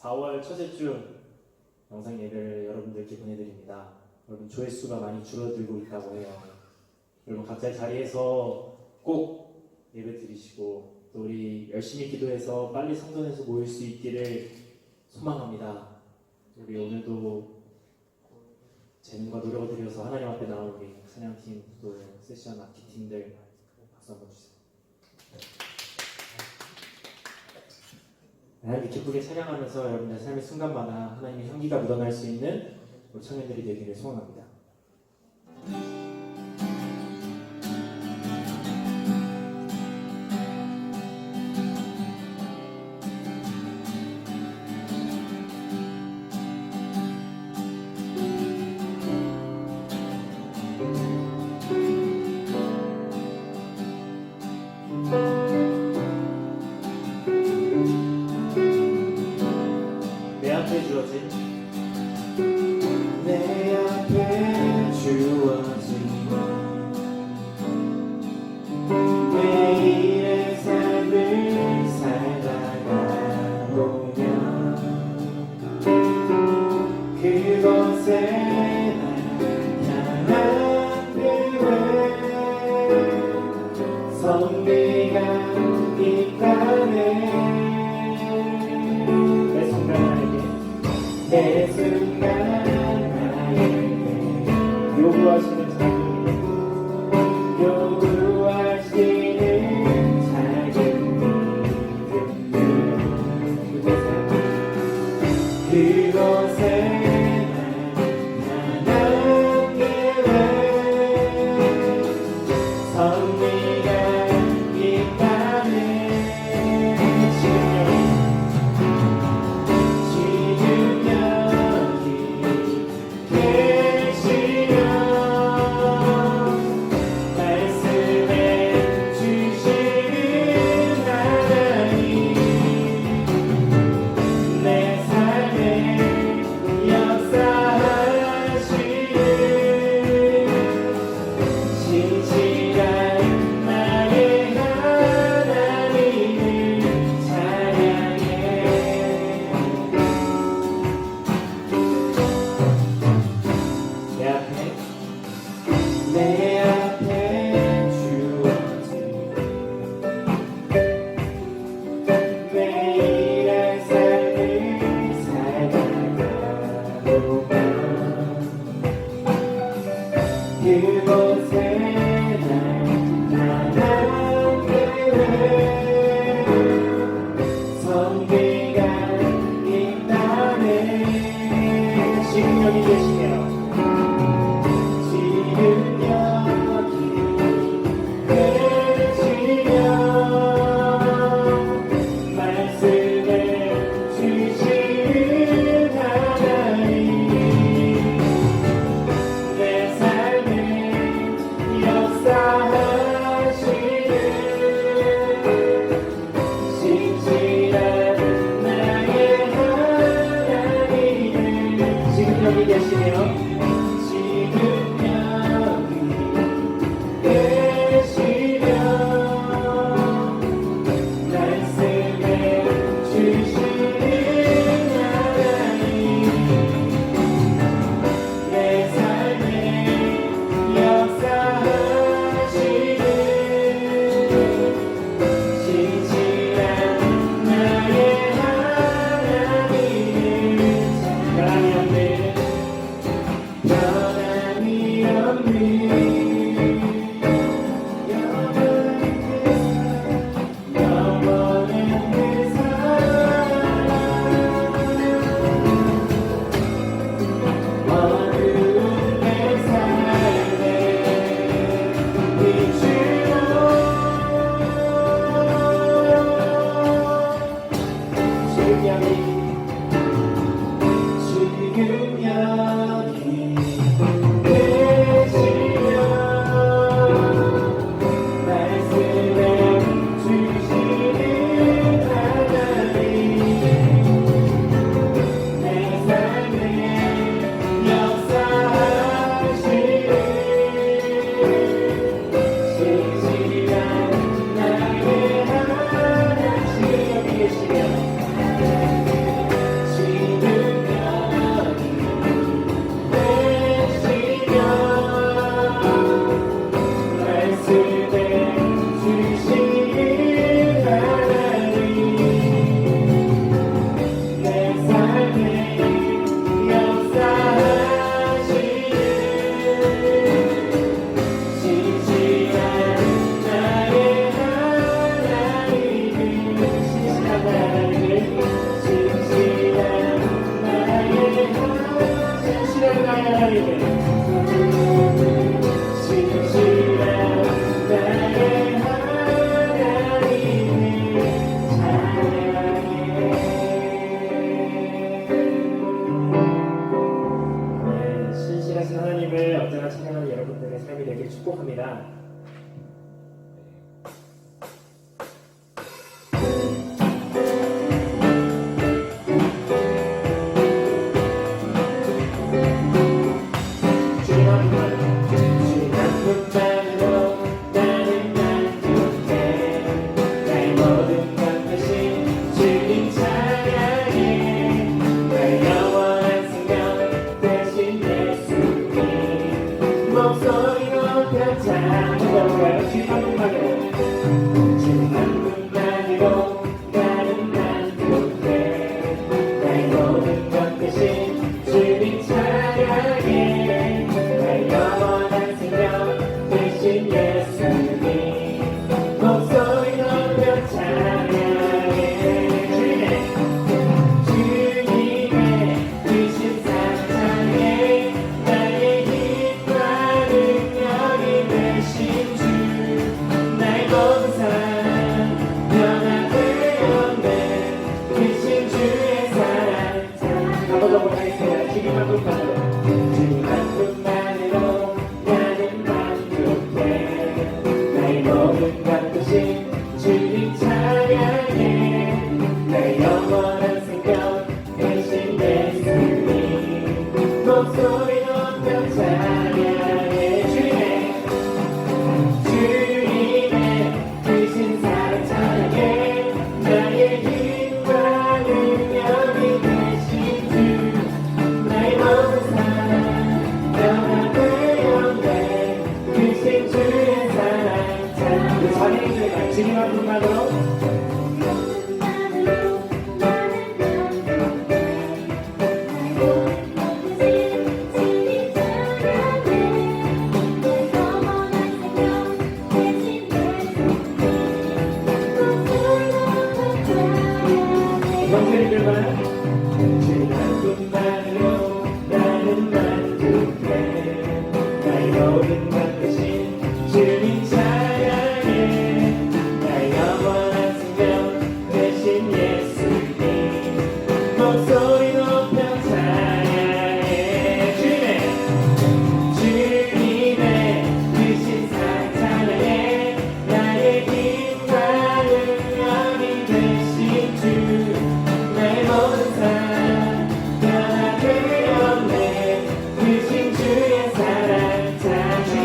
4월 첫째 주 영상 예배를 여러분들께 보내드립니다. 여러분 조회수가 많이 줄어들고 있다고 해요. 여러분 각자의 자리에서 꼭 예배 드리시고 또 우리 열심히 기도해서 빨리 성전에서 모일 수 있기를 소망합니다. 우리 오늘도 재능과 노력을 들여서 하나님 앞에 나온 우리 찬양팀 또 세션 악기팀들 박수 한번 주세요. 하나님 기쁘게 찬양하면서 여러분의 삶의 순간마다 하나님의 향기가 묻어날 수 있는 우리 청년들이 되기를 소원합니다. 내 앞에 주어진 매일의 삶을 살다가 보면 그곳에 난 향한 교회 선비가 있다네. 매 순간 나에게 요구하시는 작은 그곳에 나는 선비가 있다네. 지금 여기 계시면 말씀해 주시는 하나님, 내 삶에 역사하시는 신실한 나의 하나님을 찬양해. 내 앞에 주어진 매일의 삶을 살다가 보면 그곳에 난 교회 선비가 있다네. 지금 여기 계시네요. 지금 여기 계시면 말씀해 주시는 하나님, 내 삶에 역사하시는 신실한 나의 하나님을 지금 여기 계시네요. 지금 여기 계시면 말씀해 주시는 하나님, 내 삶에 역사하시는 신실한 나의 하나님을 사랑하네. 변함이 없는 영원한 그 사랑, 어두운 내 삶에 비추어 지금 여기 계시면 이렇게 축복합니다. 주님 한 분만으로 주님 한 분만으로 나는 만족해 나의 모든 것 대신 주님 찬양해 나의 영원한 생명 대신 예수님 목소리 높여 찬양해 주님 한 분만으로 주님 한 분만으로 나는 만족해 나의 모든 것 대신 주님 찬양해 나의 영원한 생명 대신 예수님 목소리 높여 찬양해 주님의 크신 사랑 찬양해 나의 힘과 능력이 되신 주 나의 모든 사랑 변화되었네 크신 주의 사랑 한번 더 하겠습니다. 주님 한 분만으로 주님 한 분만으로 나는 만족해 나의 모든 것 대신 주님 찬양해 나의 영원한 생명 대신 예수님 목소리 높여 찬양해 주님의 크신 사랑 찬양해 나의 힘과 능력이 되신 주 나의 모든 사랑 변화되었네 크신 주의 사랑 찬양해 주님 한 분만으로 형제님들만 주님 한 분만으로 나는 만족해 나의 모든 것 대신 주님 찬양해 나의 영원한 생명 대신 예수님 목소리 높여 찬양해 주님의 크신 사랑 찬양해 나의 힘과 능력이 되신 주 나의 모든 삶 변화되었네 크신 주의 사랑 찬양해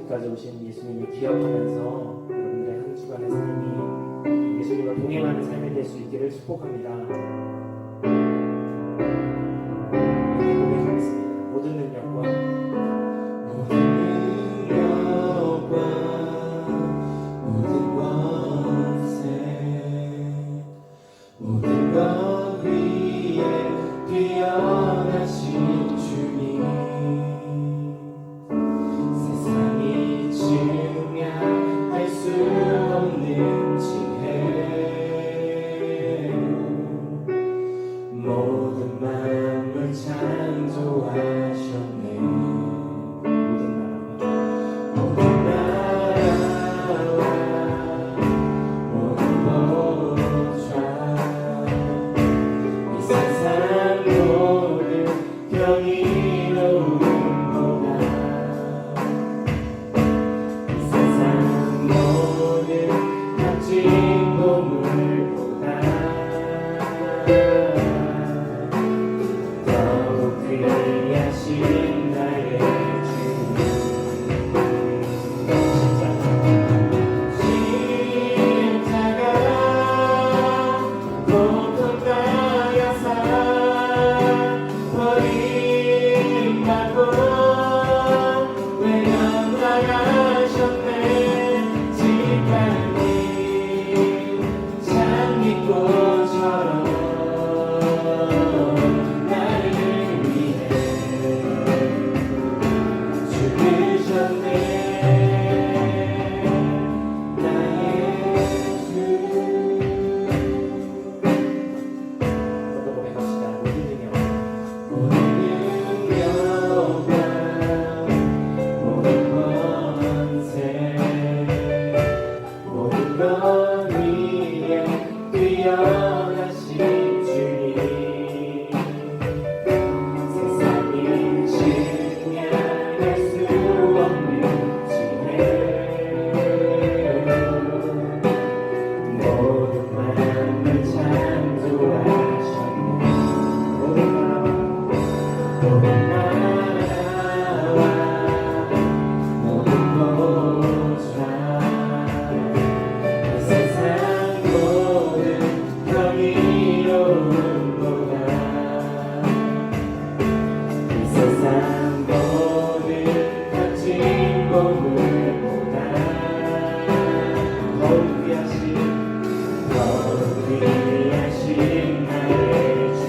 여기까지 오신 예수님을 기억하면서 여러분들의 한 주간의 삶이 예수님과 동행하는 삶이 될 수 있기를 축복합니다. 이렇게 고백하겠습니다. 모든 능력과 모든 권세 모든 것 위에 뛰어나신 주님 세상이 증명할 수 없는 지혜 모든 만물 창조하셨네 모든 나라와 모든 보좌 이 세상 모든 경이로움보다 이 세상 모든 값진 보물보다 더욱 귀하신 나의 주님 십자가 고통당하사 버림받고 외면당하셨네 짓밟힌 장미꽃처럼 나를 위해 죽으셨네 나의 주 또 고백합시다. 모든 능력 모든 능력과 모든 권세 모든 것 위에 뛰어나신 주님 세상이 증명할 수 없는 지혜 모든 만물 창조하셨네 모든 나라와 모든 보좌 이 세상 모든 경이로움보다 이 세상 모든 값진 보물보다 더욱 귀하신 나의 주님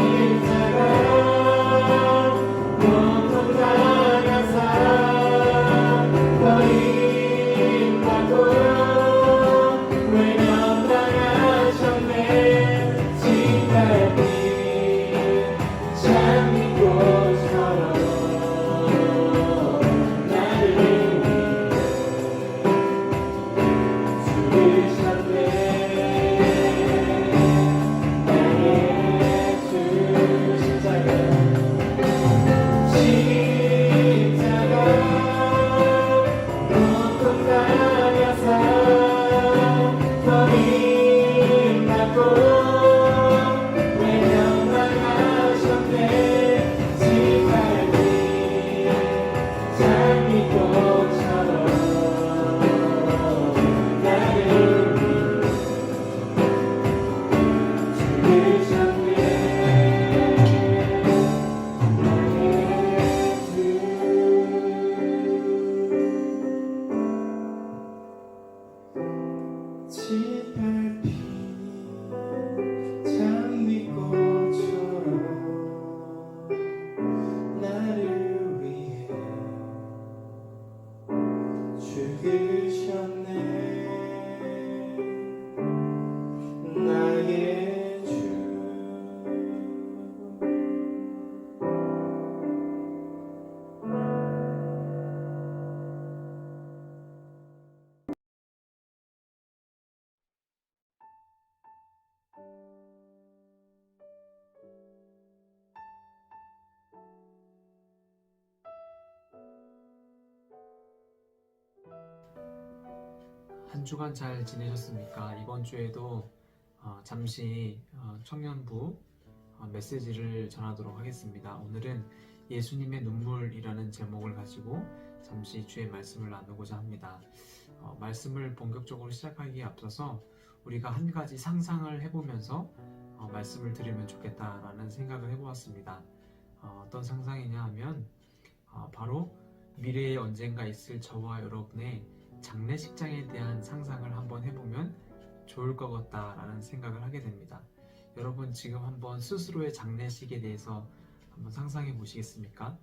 십자가 고통당하사 버림받고 외면당하셨네 짓밟힌 장미꽃처럼 나를 위해 죽으셨네 나의 주 십자가 고통당하사 버림받고 외면당하셨네 짓밟힌 장미꽃처럼 나를 위해 죽으셨네 짓밟힌 장미꽃처럼 나를 위해 죽으셨네 나의 주 한 주간 잘 지내셨습니까? 이번 주에도 잠시 청년부 메시지를 전하도록 하겠습니다. 오늘은 예수님의 눈물이라는 제목을 가지고 잠시 주의 말씀을 나누고자 합니다. 말씀을 본격적으로 시작하기에 앞서서 우리가 한 가지 상상을 해보면서 말씀을 드리면 좋겠다라는 생각을 해보았습니다. 어떤 상상이냐 하면 바로 미래에 언젠가 있을 저와 여러분의 장례식장에 대한 상상을 한번 해보면 좋을 것 같다라는 생각을 하게 됩니다. 여러분 지금 한번 스스로의 장례식에 대해서 한번 상상해 보시겠습니까?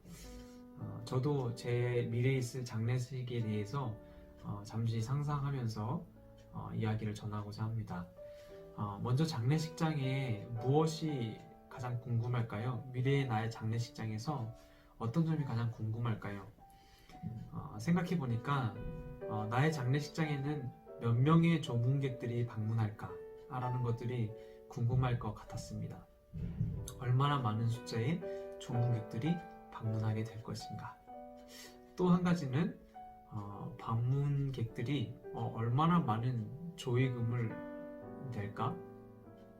저도 제 미래에 있을 장례식에 대해서 잠시 상상하면서 이야기를 전하고자 합니다. 먼저 장례식장에 무엇이 가장 궁금할까요? 미래의 나의 장례식장에서 어떤 점이 가장 궁금할까요? 생각해 보니까 나의 장례식장에는 몇 명의 조문객들이 방문할까? 라는 것들이 궁금할 것 같았습니다. 얼마나 많은 숫자의 조문객들이 방문하게 될 것인가? 또 한 가지는 방문객들이 얼마나 많은 조의금을 낼까?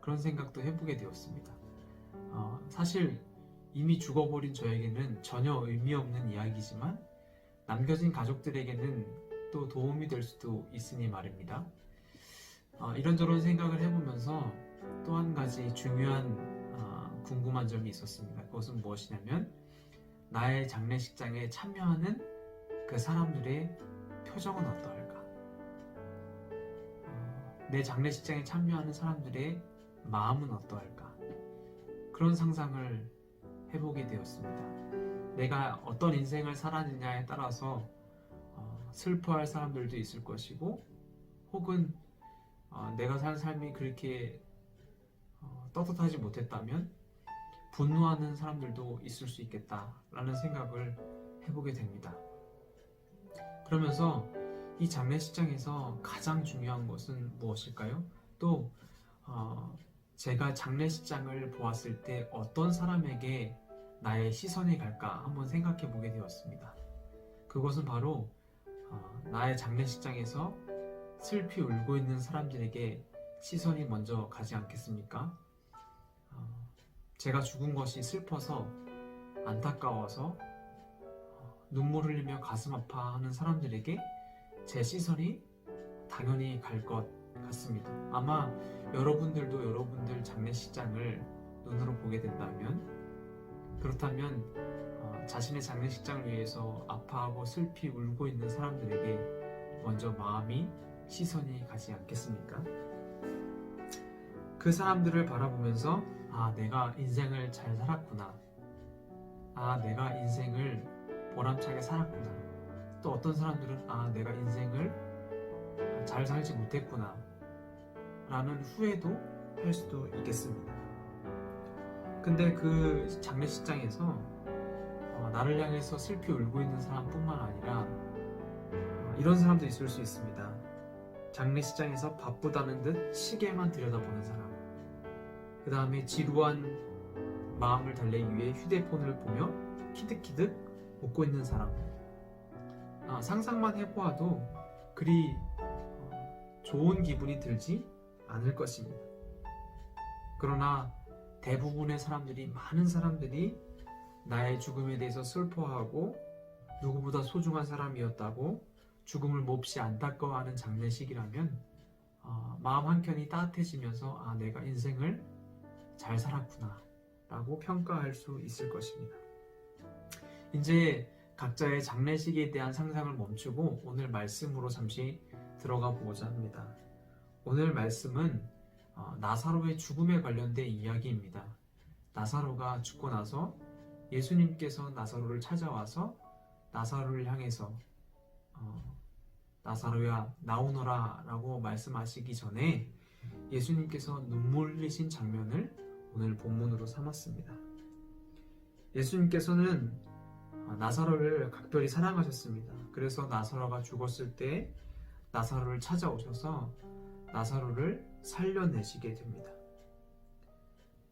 그런 생각도 해보게 되었습니다. 사실 이미 죽어버린 저에게는 전혀 의미 없는 이야기지만 남겨진 가족들에게는 또 도움이 될 수도 있으니 말입니다. 이런저런 생각을 해보면서 또 한 가지 중요한 궁금한 점이 있었습니다. 그것은 무엇이냐면 나의 장례식장에 참여하는 그 사람들의 표정은 어떠할까? 내 장례식장에 참여하는 사람들의 마음은 어떠할까? 그런 상상을 해보게 되었습니다. 내가 어떤 인생을 살았느냐에 따라서 슬퍼할 사람들도 있을 것이고 혹은 내가 산 삶이 그렇게 떳떳하지 못했다면 분노하는 사람들도 있을 수 있겠다라는 생각을 해보게 됩니다. 그러면서 이 장례식장에서 가장 중요한 것은 무엇일까요? 또 제가 장례식장을 보았을 때 어떤 사람에게 나의 시선이 갈까 한번 생각해 보게 되었습니다. 그것은 바로 나의 장례식장에서 슬피 울고 있는 사람들에게 시선이 먼저 가지 않겠습니까? 제가 죽은 것이 슬퍼서 안타까워서 눈물 흘리며 가슴 아파하는 사람들에게 제 시선이 당연히 갈 것 같습니다. 아마 여러분들도 여러분들 장례식장을 눈으로 보게 된다면 그렇다면 자신의 장례식장을 위해서 아파하고 슬피 울고 있는 사람들에게 먼저 마음이 시선이 가지 않겠습니까? 그 사람들을 바라보면서 내가 인생을 잘 살았구나. 내가 인생을 보람차게 살았구나. 또 어떤 사람들은 내가 인생을 잘 살지 못했구나 라는 후회도 할 수도 있겠습니다. 근데 그 장례식장에서 나를 향해서 슬피 울고 있는 사람뿐만 아니라 이런 사람도 있을 수 있습니다. 장례식장에서 바쁘다는 듯 시계만 들여다보는 사람, 그 다음에 지루한 마음을 달래기 위해 휴대폰을 보며 키득키득 웃고 있는 사람. 상상만 해보아도 그리 좋은 기분이 들지 않을 것입니다. 그러나 대부분의 사람들이, 많은 사람들이 나의 죽음에 대해서 슬퍼하고 누구보다 소중한 사람이었다고 죽음을 몹시 안타까워하는 장례식이라면 마음 한켠이 따뜻해지면서 내가 인생을 잘 살았구나 라고 평가할 수 있을 것입니다. 이제 각자의 장례식에 대한 상상을 멈추고 오늘 말씀으로 잠시 들어가 보고자 합니다. 오늘 말씀은 나사로의 죽음에 관련된 이야기입니다. 나사로가 죽고 나서 예수님께서 나사로를 찾아와서 나사로를 향해서 나사로야 나오너라 라고 말씀하시기 전에 예수님께서 눈물 흘리신 장면을 오늘 본문으로 삼았습니다. 예수님께서는 나사로를 각별히 사랑하셨습니다. 그래서 나사로가 죽었을 때 나사로를 찾아오셔서 나사로를 살려내시게 됩니다.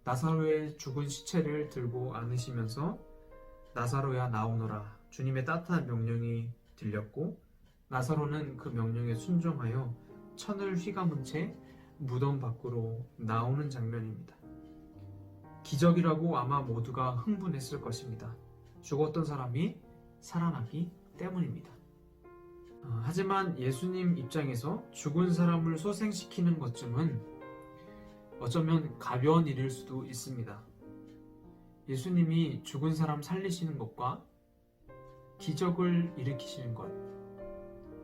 나사로의 죽은 시체를 들고 안으시면서 나사로야 나오너라 주님의 따뜻한 명령이 들렸고 나사로는 그 명령에 순종하여 천을 휘감은 채 무덤 밖으로 나오는 장면입니다. 기적이라고 아마 모두가 흥분했을 것입니다. 죽었던 사람이 살아나기 때문입니다. 하지만 예수님 입장에서 죽은 사람을 소생시키는 것쯤은 어쩌면 가벼운 일일 수도 있습니다. 예수님이 죽은 사람 살리시는 것과 기적을 일으키시는 것,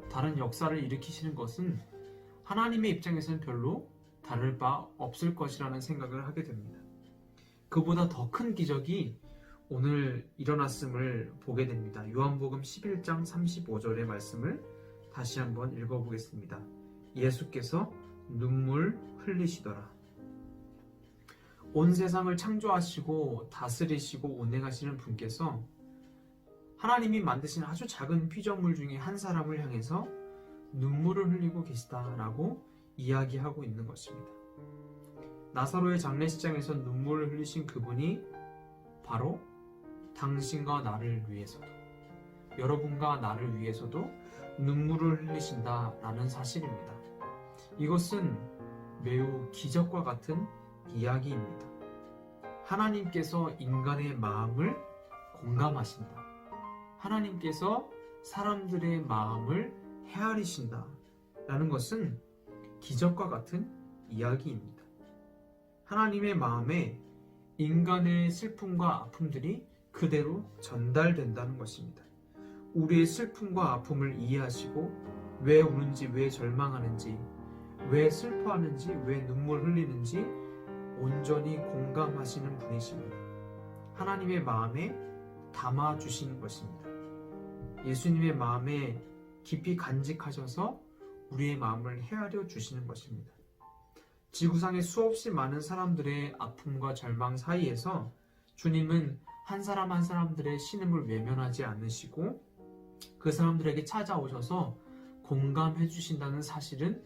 다른 역사를 일으키시는 것은 하나님의 입장에서는 별로 다를 바 없을 것이라는 생각을 하게 됩니다. 그보다 더 큰 기적이 오늘 일어났음을 보게 됩니다. 요한복음 11장 35절의 말씀을 다시 한번 읽어보겠습니다. 예수께서 눈물 흘리시더라. 온 세상을 창조하시고 다스리시고 운행하시는 분께서 하나님이 만드신 아주 작은 피조물 중에 한 사람을 향해서 눈물을 흘리고 계시다라고 이야기하고 있는 것입니다. 나사로의 장례식장에서 눈물을 흘리신 그분이 바로 당신과 나를 위해서도, 여러분과 나를 위해서도 눈물을 흘리신다라는 사실입니다. 이것은 매우 기적과 같은 이야기입니다. 하나님께서 인간의 마음을 공감하신다. 하나님께서 사람들의 마음을 헤아리신다. 라는 것은 기적과 같은 이야기입니다. 하나님의 마음에 인간의 슬픔과 아픔들이 그대로 전달된다는 것입니다. 우리의 슬픔과 아픔을 이해하시고 왜 우는지, 왜 절망하는지, 왜 슬퍼하는지, 왜 눈물 흘리는지 온전히 공감하시는 분이십니다. 하나님의 마음에 담아주시는 것입니다. 예수님의 마음에 깊이 간직하셔서 우리의 마음을 헤아려 주시는 것입니다. 지구상의 수없이 많은 사람들의 아픔과 절망 사이에서 주님은 한 사람 한 사람들의 신음을 외면하지 않으시고 그 사람들에게 찾아오셔서 공감해 주신다는 사실은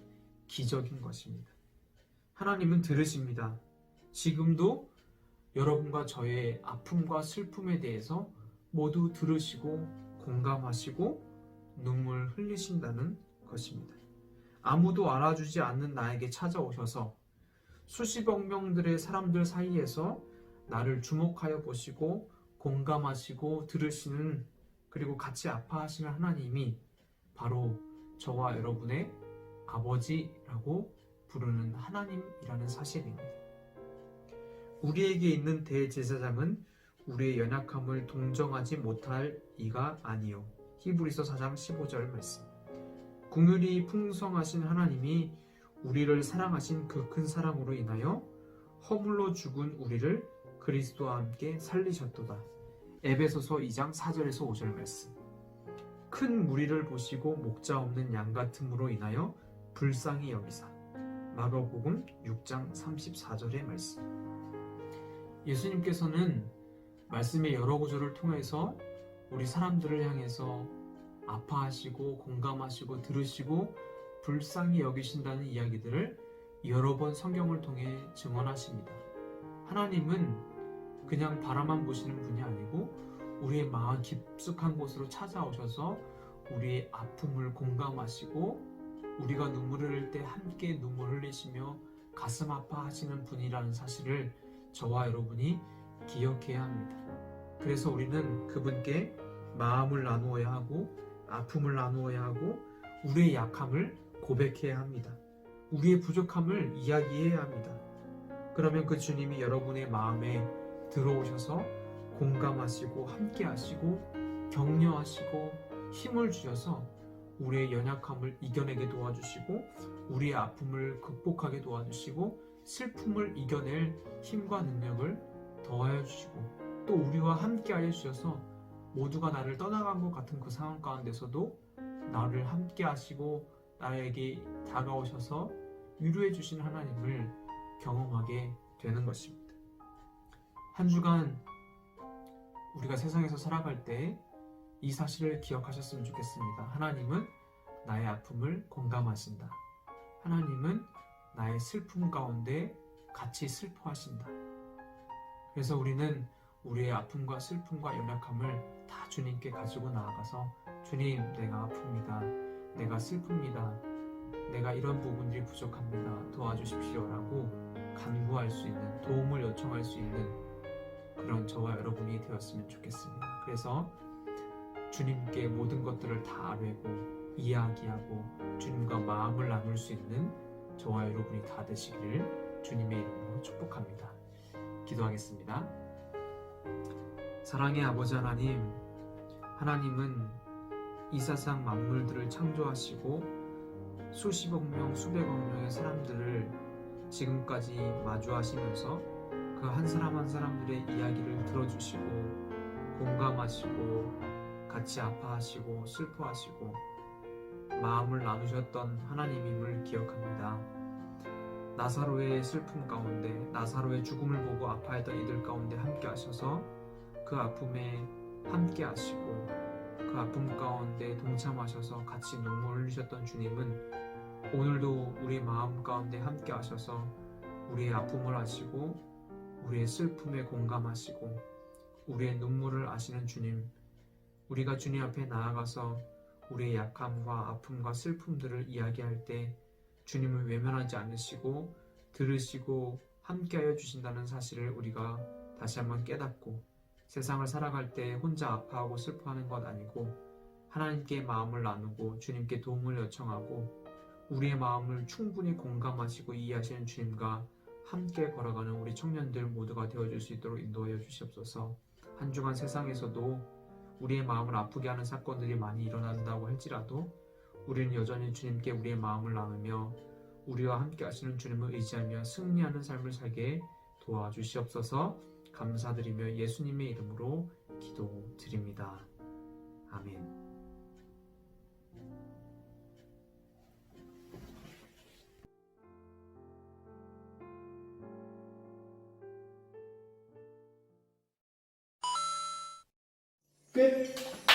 기적인 것입니다. 하나님은 들으십니다. 지금도 여러분과 저의 아픔과 슬픔에 대해서 모두 들으시고 공감하시고 눈물 흘리신다는 것입니다. 아무도 알아주지 않는 나에게 찾아오셔서 수십억 명들의 사람들 사이에서 나를 주목하여 보시고 공감하시고 들으시는, 그리고 같이 아파하시는 하나님이 바로 저와 여러분의 아버지라고 부르는 하나님이라는 사실입니다. 우리에게 있는 대제사장은 우리의 연약함을 동정하지 못할 이가 아니요. 히브리서 4장 15절 말씀. 긍휼이 풍성하신 하나님이 우리를 사랑하신 그 큰 사랑으로 인하여 허물로 죽은 우리를 그리스도와 함께 살리셨도다. 에베소서 2장 4절에서 5절 말씀. 큰 무리를 보시고 목자 없는 양 같음으로 인하여 불쌍히 여기사. 마가복음 6장 34절의 말씀. 예수님께서는 말씀의 여러 구절을 통해서 우리 사람들을 향해서 아파하시고 공감하시고 들으시고 불쌍히 여기신다는 이야기들을 여러 번 성경을 통해 증언하십니다. 하나님은 그냥 바라만 보시는 분이 아니고 우리의 마음 깊숙한 곳으로 찾아오셔서 우리의 아픔을 공감하시고 우리가 눈물을 흘릴 때 함께 눈물 흘리시며 가슴 아파하시는 분이라는 사실을 저와 여러분이 기억해야 합니다. 그래서 우리는 그분께 마음을 나누어야 하고 아픔을 나누어야 하고 우리의 약함을 고백해야 합니다. 우리의 부족함을 이야기해야 합니다. 그러면 그 주님이 여러분의 마음에 들어오셔서 공감하시고 함께하시고 격려하시고 힘을 주셔서 우리의 연약함을 이겨내게 도와주시고 우리의 아픔을 극복하게 도와주시고 슬픔을 이겨낼 힘과 능력을 더하여 주시고 또 우리와 함께하여 주셔서 모두가 나를 떠나간 것 같은 그 상황 가운데서도 나를 함께하시고 나에게 다가오셔서 위로해 주신 하나님을 경험하게 되는 것입니다. 한 주간 우리가 세상에서 살아갈 때 이 사실을 기억하셨으면 좋겠습니다. 하나님은 나의 아픔을 공감하신다. 하나님은 나의 슬픔 가운데 같이 슬퍼하신다. 그래서 우리는 우리의 아픔과 슬픔과 연약함을 다 주님께 가지고 나아가서 주님, 내가 아픕니다. 내가 슬픕니다. 내가 이런 부분들이 부족합니다. 도와주십시오라고 간구할 수 있는, 도움을 요청할 수 있는 그런 저와 여러분이 되었으면 좋겠습니다. 그래서 주님께 모든 것들을 다 아뢰고 이야기하고 주님과 마음을 나눌 수 있는 저와 여러분이 다 되시기를 주님의 이름으로 축복합니다. 기도하겠습니다. 사랑의 아버지 하나님, 하나님은 이 세상 만물들을 창조하시고 수십억 명, 수백억 명의 사람들을 지금까지 마주하시면서 그 한 사람 한 사람들의 이야기를 들어주시고 공감하시고 같이 아파하시고 슬퍼하시고 마음을 나누셨던 하나님임을 기억합니다. 나사로의 슬픔 가운데, 나사로의 죽음을 보고 아파했던 이들 가운데 함께 하셔서 그 아픔에 함께 하시고 그 아픔 가운데 동참하셔서 같이 눈물 흘리셨던 주님은 오늘도 우리 마음 가운데 함께 하셔서 우리의 아픔을 아시고 우리의 슬픔에 공감하시고 우리의 눈물을 아시는 주님, 우리가 주님 앞에 나아가서 우리의 약함과 아픔과 슬픔들을 이야기할 때 주님을 외면하지 않으시고 들으시고 함께하여 주신다는 사실을 우리가 다시 한번 깨닫고 세상을 살아갈 때 혼자 아파하고 슬퍼하는 것 아니고 하나님께 마음을 나누고 주님께 도움을 요청하고 우리의 마음을 충분히 공감하시고 이해하시는 주님과 함께 걸어가는 우리 청년들 모두가 되어줄 수 있도록 인도하여 주시옵소서. 한 주간 세상에서도 우리의 마음을 아프게 하는 사건들이 많이 일어난다고 할지라도 우리는 여전히 주님께 우리의 마음을 나누며 우리와 함께 하시는 주님을 의지하며 승리하는 삶을 살게 도와주시옵소서. 감사드리며 예수님의 이름으로 기도드립니다. 아멘. 끝.